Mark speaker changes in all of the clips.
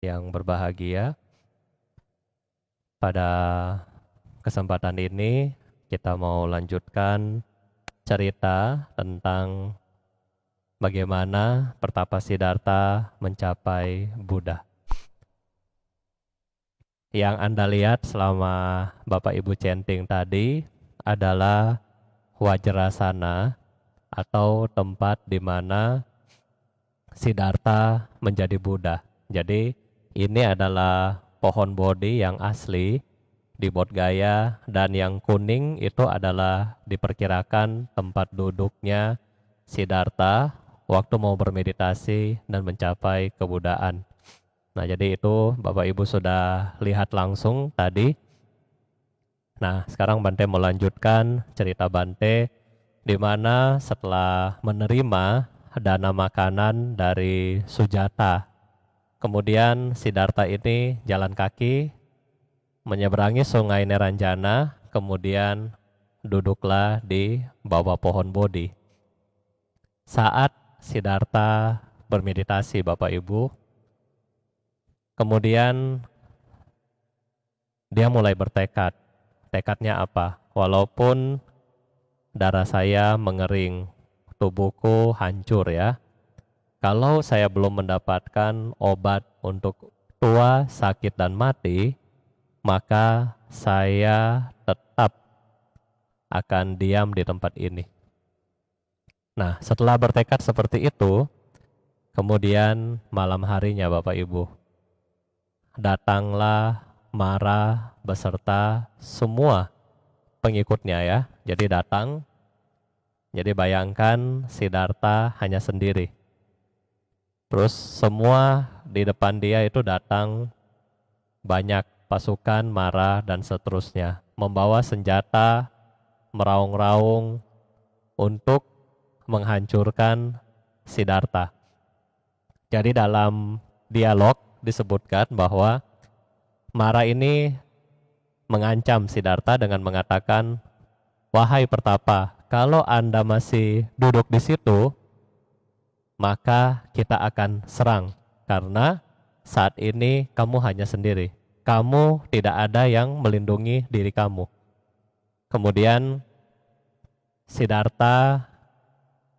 Speaker 1: yang berbahagia. Pada kesempatan ini kita mau lanjutkan cerita tentang bagaimana Pertapa Siddhartha mencapai Buddha. Yang Anda lihat selama Bapak Ibu chanting tadi adalah Wajrasana atau tempat di mana Siddhartha menjadi Buddha. Jadi ini adalah pohon Bodhi yang asli di Bodh Gaya, dan yang kuning itu adalah diperkirakan tempat duduknya Siddhartha waktu mau bermeditasi dan mencapai kebudaan. Nah, jadi itu Bapak Ibu sudah lihat langsung tadi. Nah, sekarang Bante melanjutkan cerita Bante di mana setelah menerima dana makanan dari Sujata, kemudian Siddhartha ini jalan kaki menyeberangi sungai Neranjana, kemudian duduklah di bawah pohon Bodhi. Saat Siddhartha bermeditasi, Bapak Ibu, kemudian dia mulai bertekad. Tekadnya apa? Walaupun darah saya mengering, tubuhku hancur ya. Kalau saya belum mendapatkan obat untuk tua, sakit, dan mati, maka saya tetap akan diam di tempat ini. Nah, setelah bertekad seperti itu, kemudian malam harinya Bapak Ibu, datanglah Mara beserta semua pengikutnya ya. Jadi datang, jadi bayangkan Siddhartha hanya sendiri. Terus semua di depan dia itu datang banyak pasukan Mara dan seterusnya, membawa senjata, meraung-raung untuk menghancurkan Siddhartha. Jadi dalam dialog disebutkan bahwa Mara ini mengancam Siddhartha dengan mengatakan, "Wahai Pertapa, kalau Anda masih duduk di situ, maka kita akan serang, karena saat ini kamu hanya sendiri. Kamu tidak ada yang melindungi diri kamu." Kemudian Siddhartha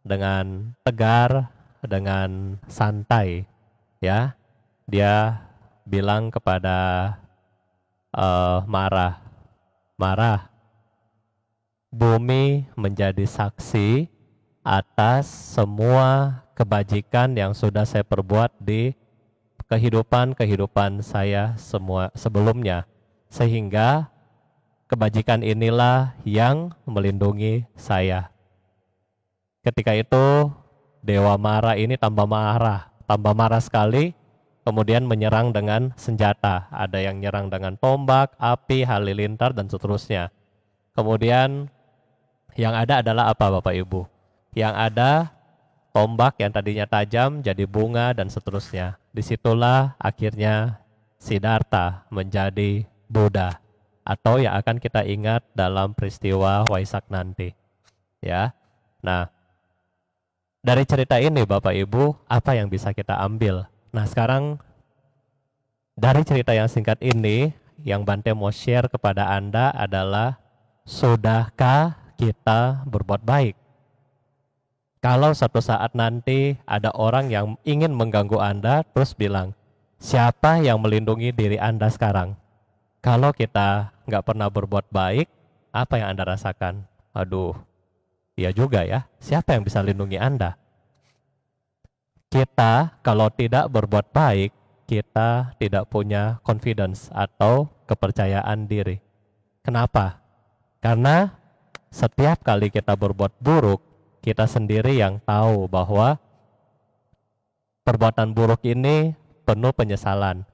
Speaker 1: dengan tegar, dengan santai, ya, dia bilang kepada Mara, "Mara, bumi menjadi saksi atas semua kebajikan yang sudah saya perbuat di kehidupan saya semua sebelumnya, sehingga kebajikan inilah yang melindungi saya." Ketika itu Dewa Mara ini tambah marah sekali, kemudian menyerang dengan senjata. Ada yang nyerang dengan tombak, api, halilintar, dan seterusnya. Kemudian yang ada adalah apa Bapak Ibu? Yang ada tombak yang tadinya tajam jadi bunga dan seterusnya. Disitulah akhirnya Siddhartha menjadi Buddha, atau yang akan kita ingat dalam peristiwa Waisak nanti. Ya, nah dari cerita ini Bapak Ibu, apa yang bisa kita ambil? Nah sekarang dari cerita yang singkat ini, yang Bante mau share kepada Anda adalah, sudahkah kita berbuat baik? Kalau suatu saat nanti ada orang yang ingin mengganggu Anda, terus bilang, siapa yang melindungi diri Anda sekarang? Kalau kita nggak pernah berbuat baik, apa yang Anda rasakan? Aduh, iya juga ya, siapa yang bisa lindungi Anda? Kita kalau tidak berbuat baik, kita tidak punya confidence atau kepercayaan diri. Kenapa? Karena setiap kali kita berbuat buruk, kita sendiri yang tahu bahwa perbuatan buruk ini penuh penyesalan.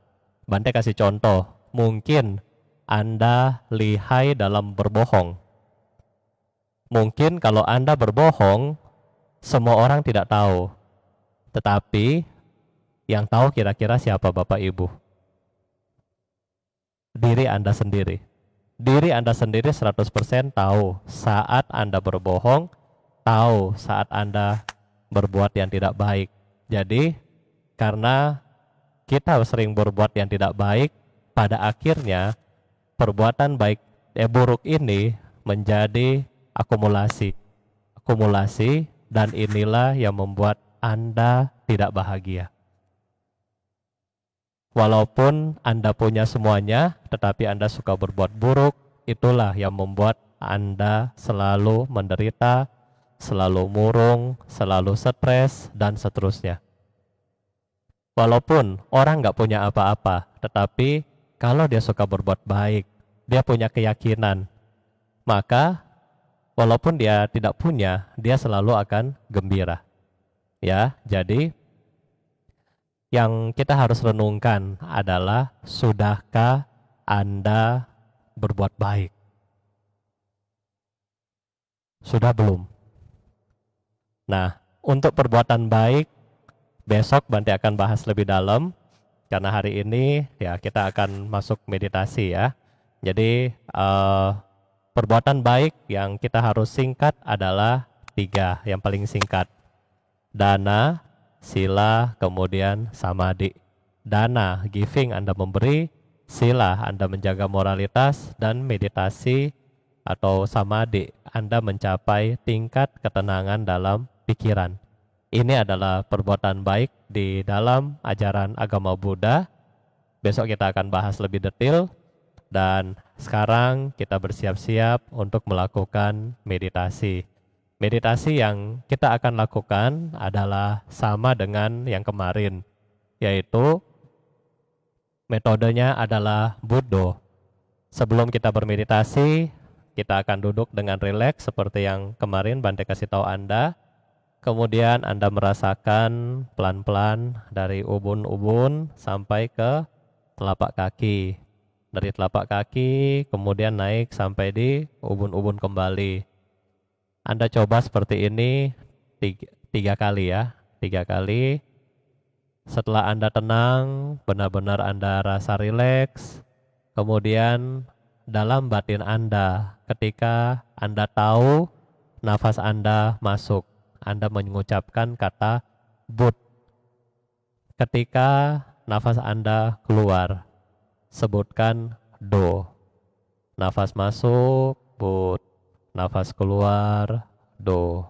Speaker 1: Bante kasih contoh, mungkin Anda lihai dalam berbohong. Mungkin kalau Anda berbohong, semua orang tidak tahu. Tetapi yang tahu kira-kira siapa Bapak Ibu? Diri Anda sendiri. Diri Anda sendiri 100% tahu saat Anda berbohong, tahu saat Anda berbuat yang tidak baik. Jadi karena kita sering berbuat yang tidak baik, pada akhirnya perbuatan baik buruk ini menjadi akumulasi. Akumulasi, dan inilah yang membuat Anda tidak bahagia. Walaupun Anda punya semuanya, tetapi Anda suka berbuat buruk, itulah yang membuat Anda selalu menderita, selalu murung, selalu stres, dan seterusnya. Walaupun orang nggak punya apa-apa, tetapi kalau dia suka berbuat baik, dia punya keyakinan, maka walaupun dia tidak punya, dia selalu akan gembira. Ya, jadi yang kita harus renungkan adalah, sudahkah Anda berbuat baik? Sudah belum? Nah, untuk perbuatan baik, besok Bante akan bahas lebih dalam, karena hari ini ya kita akan masuk meditasi ya. Jadi perbuatan baik yang kita harus singkat adalah 3, yang paling singkat. Dana, sila, kemudian samadhi. Dana, giving, Anda memberi; sila, Anda menjaga moralitas; dan meditasi atau samadhi, Anda mencapai tingkat ketenangan dalam pikiran. Ini adalah perbuatan baik di dalam ajaran agama Buddha. Besok kita akan bahas lebih detail, dan sekarang kita bersiap-siap untuk melakukan meditasi. Meditasi yang kita akan lakukan adalah sama dengan yang kemarin, yaitu metodenya adalah Buddho. Sebelum kita bermeditasi, kita akan duduk dengan rileks seperti yang kemarin Bante kasih tahu Anda. Kemudian Anda merasakan pelan-pelan dari ubun-ubun sampai ke telapak kaki. Dari telapak kaki kemudian naik sampai di ubun-ubun kembali. Anda coba seperti ini tiga kali ya. 3 kali. Setelah Anda tenang, benar-benar Anda rasa rileks. Kemudian dalam batin Anda, ketika Anda tahu nafas Anda masuk, Anda mengucapkan kata Bud. Ketika nafas Anda keluar, sebutkan Do. Nafas masuk, Bud. Nafas keluar, Do.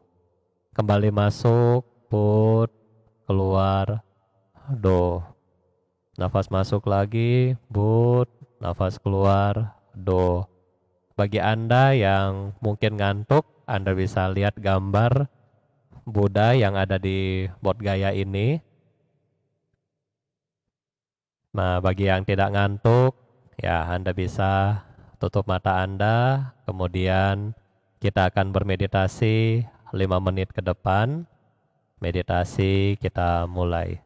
Speaker 1: Kembali masuk, Bud. Keluar, Do. Nafas masuk lagi, Bud. Nafas keluar, Do. Bagi Anda yang mungkin ngantuk, Anda bisa lihat gambar Buddha yang ada di Bodh Gaya ini. Nah, bagi yang tidak ngantuk, ya Anda bisa tutup mata Anda, kemudian kita akan bermeditasi 5 menit ke depan. Meditasi kita mulai.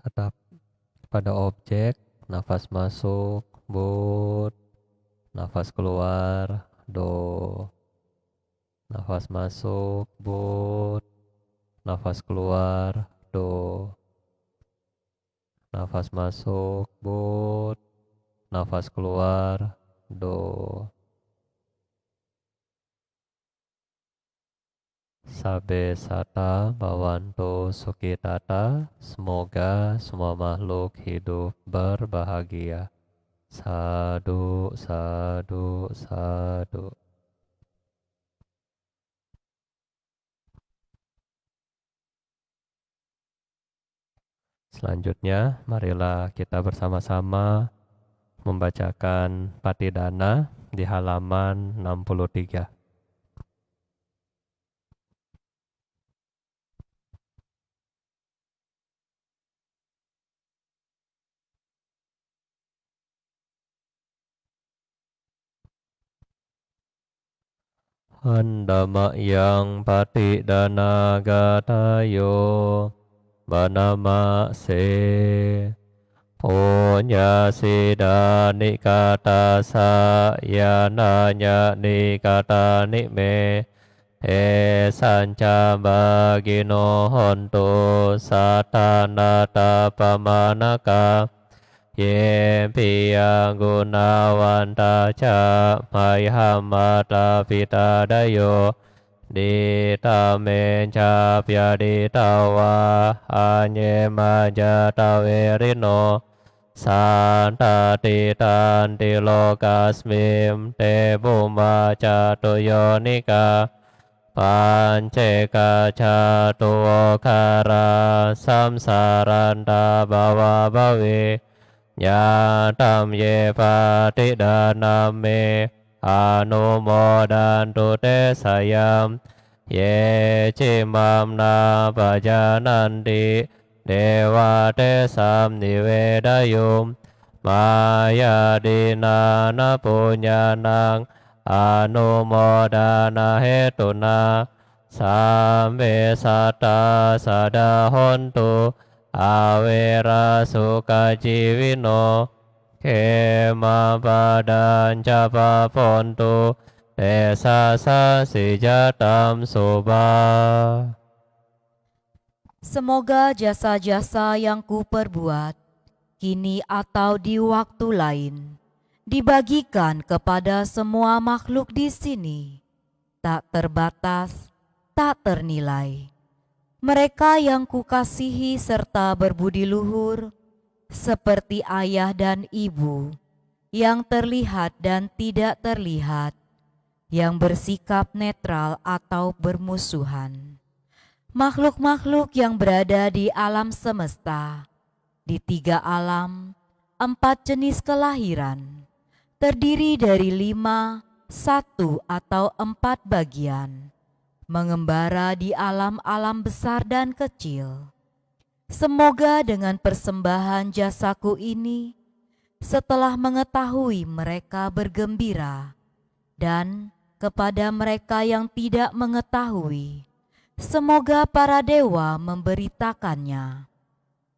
Speaker 1: Tetap pada objek, nafas masuk, but, nafas keluar, do. Nafas masuk, but, nafas keluar, do. Nafas masuk, but, nafas keluar, do. Sabe sata bawanto sukitata, semoga semua makhluk hidup berbahagia. Sadu, sadu, sadu. Selanjutnya, marilah kita bersama-sama membacakan Patidana di halaman 63. Handama yang patidana gatayo Banama se Punya sida nikata sa yananya nikata nikme Te sanca bagino honto satanata pamanaka Ye piya gunawanta ca mayhamata pitadayo Dita menca pyaditawa anye majata verino Santa titanti lokasmim te bumba catuyonika Panceka catuokara samsaranta bawa bawe Nyatam ye patidanam me anumodantu te sayam ye cimam na pajananti dewa te sam nivedayum maya dinana punyanang anumodana hetuna sambe sata sadahontu awera suka jiwino kema padan japa pontu desa sijatam soba.
Speaker 2: Semoga jasa-jasa yang kuperbuat kini atau di waktu lain dibagikan kepada semua makhluk di sini, tak terbatas, tak ternilai. Mereka yang kukasihi serta berbudi luhur, seperti ayah dan ibu, yang terlihat dan tidak terlihat, yang bersikap netral atau bermusuhan. Makhluk-makhluk yang berada di alam semesta, di 3 alam, 4 jenis kelahiran, terdiri dari 5, 1 atau 4 bagian, mengembara di alam-alam besar dan kecil. Semoga dengan persembahan jasaku ini, setelah mengetahui mereka bergembira, dan kepada mereka yang tidak mengetahui, semoga para dewa memberitakannya.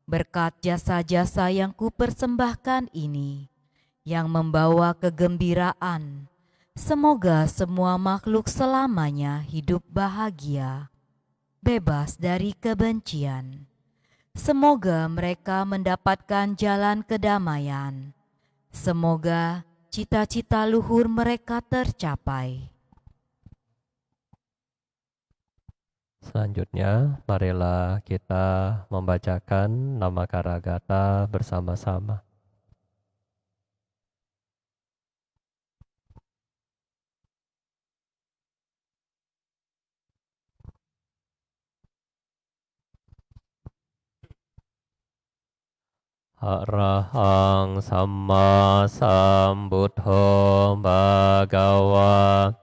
Speaker 2: Berkat jasa-jasa yang kupersembahkan ini, yang membawa kegembiraan, semoga semua makhluk selamanya hidup bahagia, bebas dari kebencian. Semoga mereka mendapatkan jalan kedamaian. Semoga cita-cita luhur mereka tercapai.
Speaker 1: Selanjutnya, marilah kita membacakan nama Karagata bersama-sama. Arahang Samma Sambuddho Bhagawa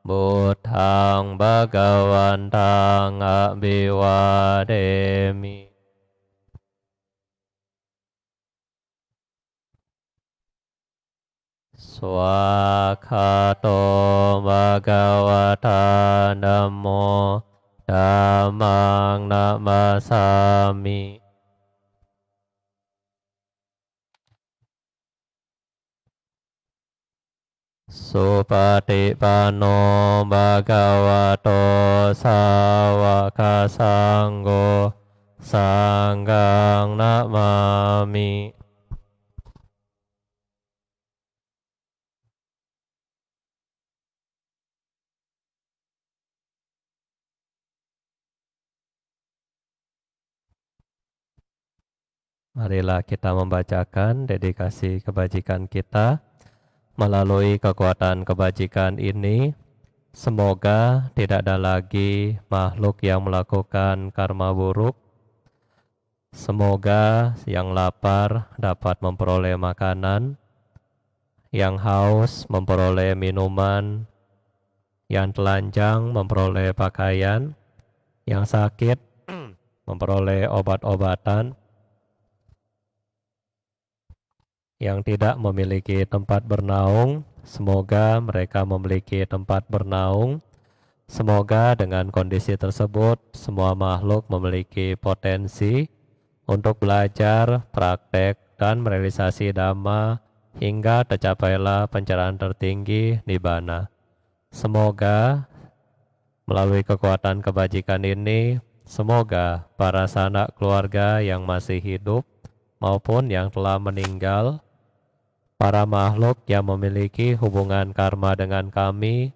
Speaker 1: Buddhang Bhagawantang Abhiwademi. Swakato Bhagavata Namo Dhammang Namasami. Supati pano bhagavato sawaka sanggo sanggang namami. Marilah kita membacakan dedikasi kebajikan kita. Melalui kekuatan kebajikan ini, semoga tidak ada lagi makhluk yang melakukan karma buruk. Semoga yang lapar dapat memperoleh makanan, yang haus memperoleh minuman, yang telanjang memperoleh pakaian, yang sakit memperoleh obat-obatan, yang tidak memiliki tempat bernaung, semoga mereka memiliki tempat bernaung. Semoga dengan kondisi tersebut, semua makhluk memiliki potensi untuk belajar, praktek, dan merealisasi Dhamma hingga tercapailah pencerahan tertinggi Nibbana. Semoga melalui kekuatan kebajikan ini, semoga para sanak keluarga yang masih hidup maupun yang telah meninggal, para makhluk yang memiliki hubungan karma dengan kami,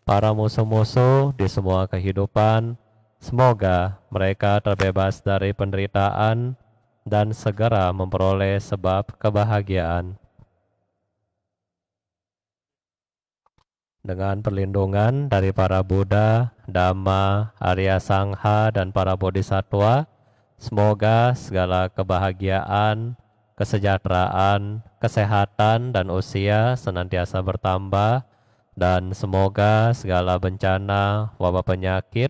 Speaker 1: para musuh-musuh di semua kehidupan, semoga mereka terbebas dari penderitaan dan segera memperoleh sebab kebahagiaan. Dengan perlindungan dari para Buddha, Dhamma, Arya Sangha, dan para Bodhisattva, semoga segala kebahagiaan, kesejahteraan, kesehatan, dan usia senantiasa bertambah, dan semoga segala bencana, wabah penyakit,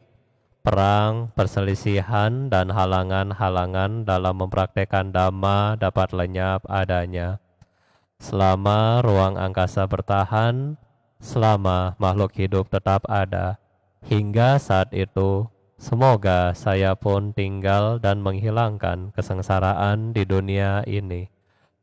Speaker 1: perang, perselisihan, dan halangan-halangan dalam mempraktekkan Dhamma dapat lenyap adanya. Selama ruang angkasa bertahan, selama makhluk hidup tetap ada, hingga saat itu, semoga saya pun tinggal dan menghilangkan kesengsaraan di dunia ini.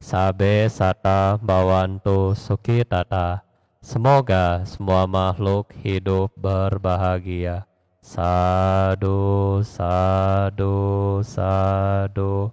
Speaker 1: Sabe sata bawantu sukitata. Semoga semua makhluk hidup berbahagia. Sadu, sadu, sadu.